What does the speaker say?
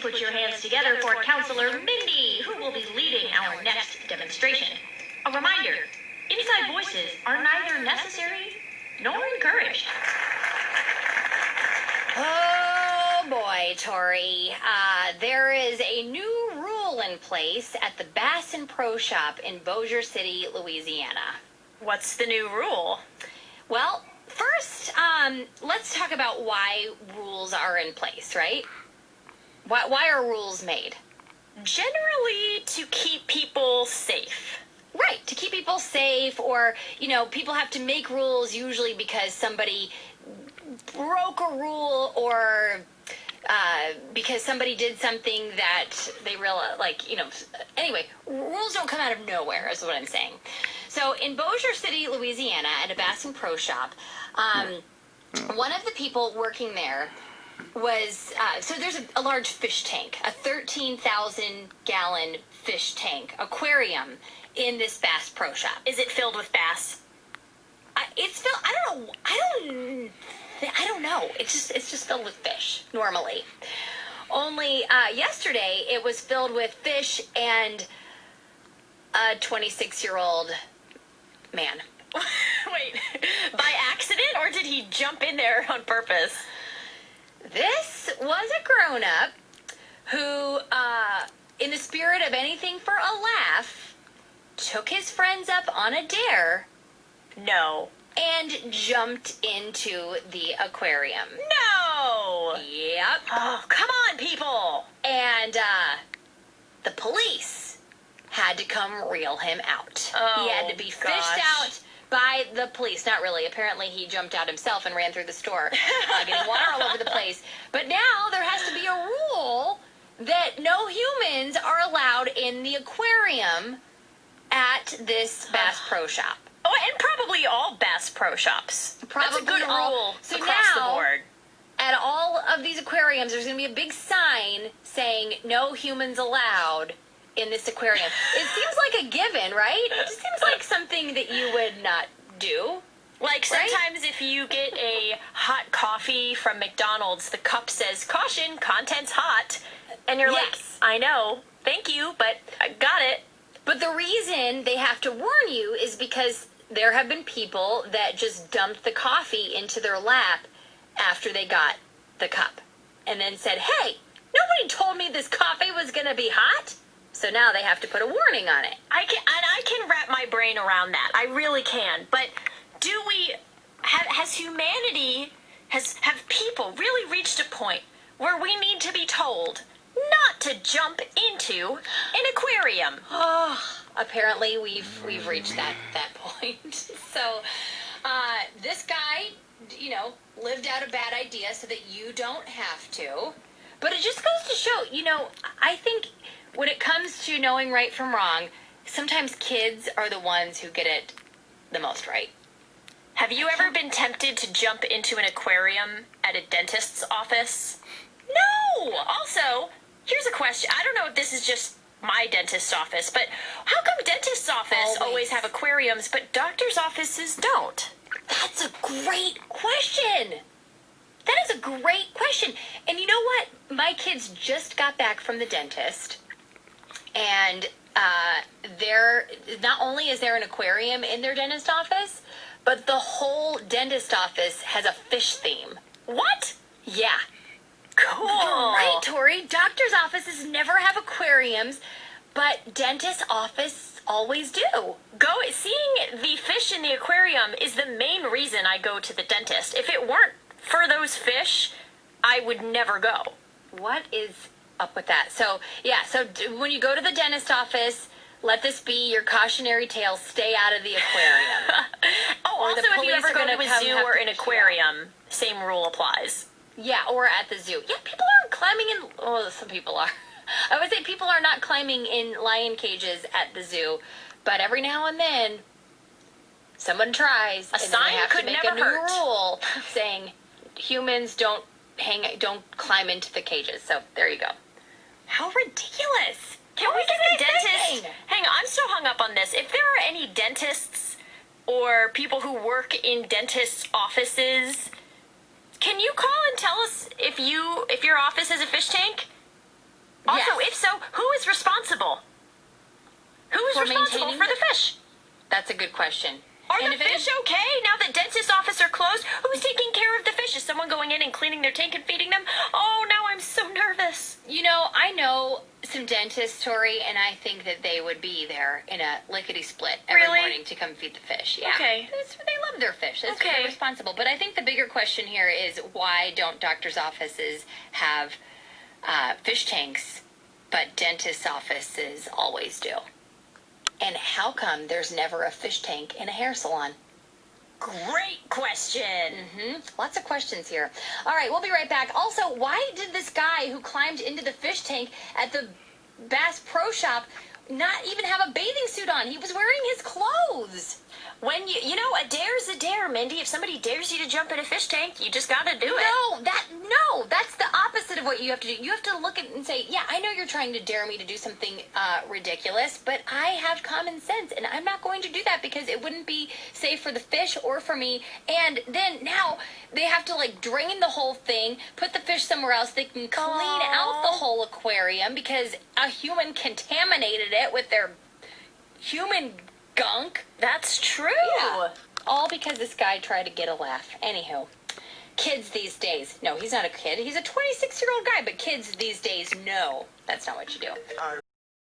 put your hands together for Counselor Mindy, who will be leading our next demonstration. A reminder, inside voices are neither necessary nor encouraged. Oh boy, Tori. There is a new rule in place at the Bass and Pro Shop in Bossier City, Louisiana. What's the new rule? Well, first, let's talk about why rules are in place, right? Why are rules made? Generally, to keep people safe. Right, to keep people safe, or, people have to make rules usually because somebody broke a rule, or because somebody did something that they realize, anyway, rules don't come out of nowhere, is what I'm saying. So in Bossier City, Louisiana, at a Bass and Pro Shop, one of the people working there was, so there's a large fish tank, a 13,000-gallon fish tank, aquarium, in this Bass Pro Shop. Is it filled with bass? It's filled, I don't know. It's just filled with fish, normally. Only, yesterday, it was filled with fish and a 26-year-old man. Wait, by accident, or did he jump in there on purpose? This was a grown-up who, in the spirit of anything for a laugh, took his friends up on a dare. No. And jumped into the aquarium. No! Yep. Oh, come on, people! And, the police had to come reel him out. Oh, he had to be fished out by the police. Not really. Apparently he jumped out himself and ran through the store, getting water all over the place. But now there has to be a rule that no humans are allowed in the aquarium at this Bass Pro Shop. Oh, and probably all Bass Pro Shops. That's a good rule across the board. At all of these aquariums, there's going to be a big sign saying, no humans allowed in this aquarium. It seems like a given, right? It just seems like something that you would not do. Like sometimes if you get a hot coffee from McDonald's, the cup says, caution, contents hot. And you're like, I know, thank you, but I got it. But the reason they have to warn you is because there have been people that just dumped the coffee into their lap after they got the cup. And then said, hey, nobody told me this coffee was going to be hot. So now they have to put a warning on it. I can wrap my brain around that. I really can. But has humanity, have people really reached a point where we need to be told not to jump into an aquarium? Oh, apparently we've reached that point. So, this guy, lived out a bad idea so that you don't have to. But it just goes to show, I think when it comes to knowing right from wrong, sometimes kids are the ones who get it the most right. Have you ever been tempted to jump into an aquarium at a dentist's office? No! Also, here's a question. I don't know if this is just my dentist's office, but how come dentist's office always have aquariums, but doctor's offices don't? That's a great question. That is a great question. And you know what? My kids just got back from the dentist, and not only is there an aquarium in their dentist office, but the whole dentist office has a fish theme. What? Yeah. Cool. You're right, Tori. Doctor's offices never have aquariums, but dentist office always do. Seeing the fish in the aquarium is the main reason I go to the dentist. If it weren't for those fish, I would never go. What is up with that? So when you go to the dentist office, let this be your cautionary tale. Stay out of the aquarium. Also, if you ever go to a zoo or an aquarium, same rule applies. Yeah, or at the zoo. Yeah, people aren't climbing in... Oh, some people are. I would say people are not climbing in lion cages at the zoo, but every now and then, someone tries. A sign could never hurt. They have to make a new rule saying humans don't climb into the cages. So there you go. How ridiculous! Can we get a dentist? Hang on, I'm still hung up on this. If there are any dentists or people who work in dentists' offices, can you call and tell us if your office has a fish tank? Also, Yes. if so, who is responsible? Who is For responsible maintaining for the fish? That's a good question. Are And the fish okay now that dentist offices are closed? Who's taking care of the fish? Is someone going in and cleaning their tank and feeding them? Oh, now I'm so nervous. You know, I know some dentists, Tori, and I think that they would be there in a lickety-split every Really? morning to come feed the fish. Yeah. Okay. They love their fish. That's Okay. they're responsible. But I think the bigger question here is why don't doctors' offices have fish tanks, but dentists' offices always do? And how come there's never a fish tank in a hair salon? Great question. Lots of questions here. All right, we'll be right back. Also, why did this guy who climbed into the fish tank at the Bass Pro Shop not even have a bathing suit on? He was wearing his clothes. When you know, a dare's a dare, Mindy. If somebody dares you to jump in a fish tank, you just gotta do it. No, that's the opposite of what you have to do. You have to look at it and say, yeah, I know you're trying to dare me to do something ridiculous, but I have common sense, and I'm not going to do that because it wouldn't be safe for the fish or for me. And then now they have to like drain the whole thing, put the fish somewhere else. They can clean out the whole aquarium because a human contaminated it with their human gunk. That's true. Yeah. All because this guy tried to get a laugh. Anywho, kids these days. No, he's not a kid. He's a 26-year-old guy, but kids these days know that's not what you do.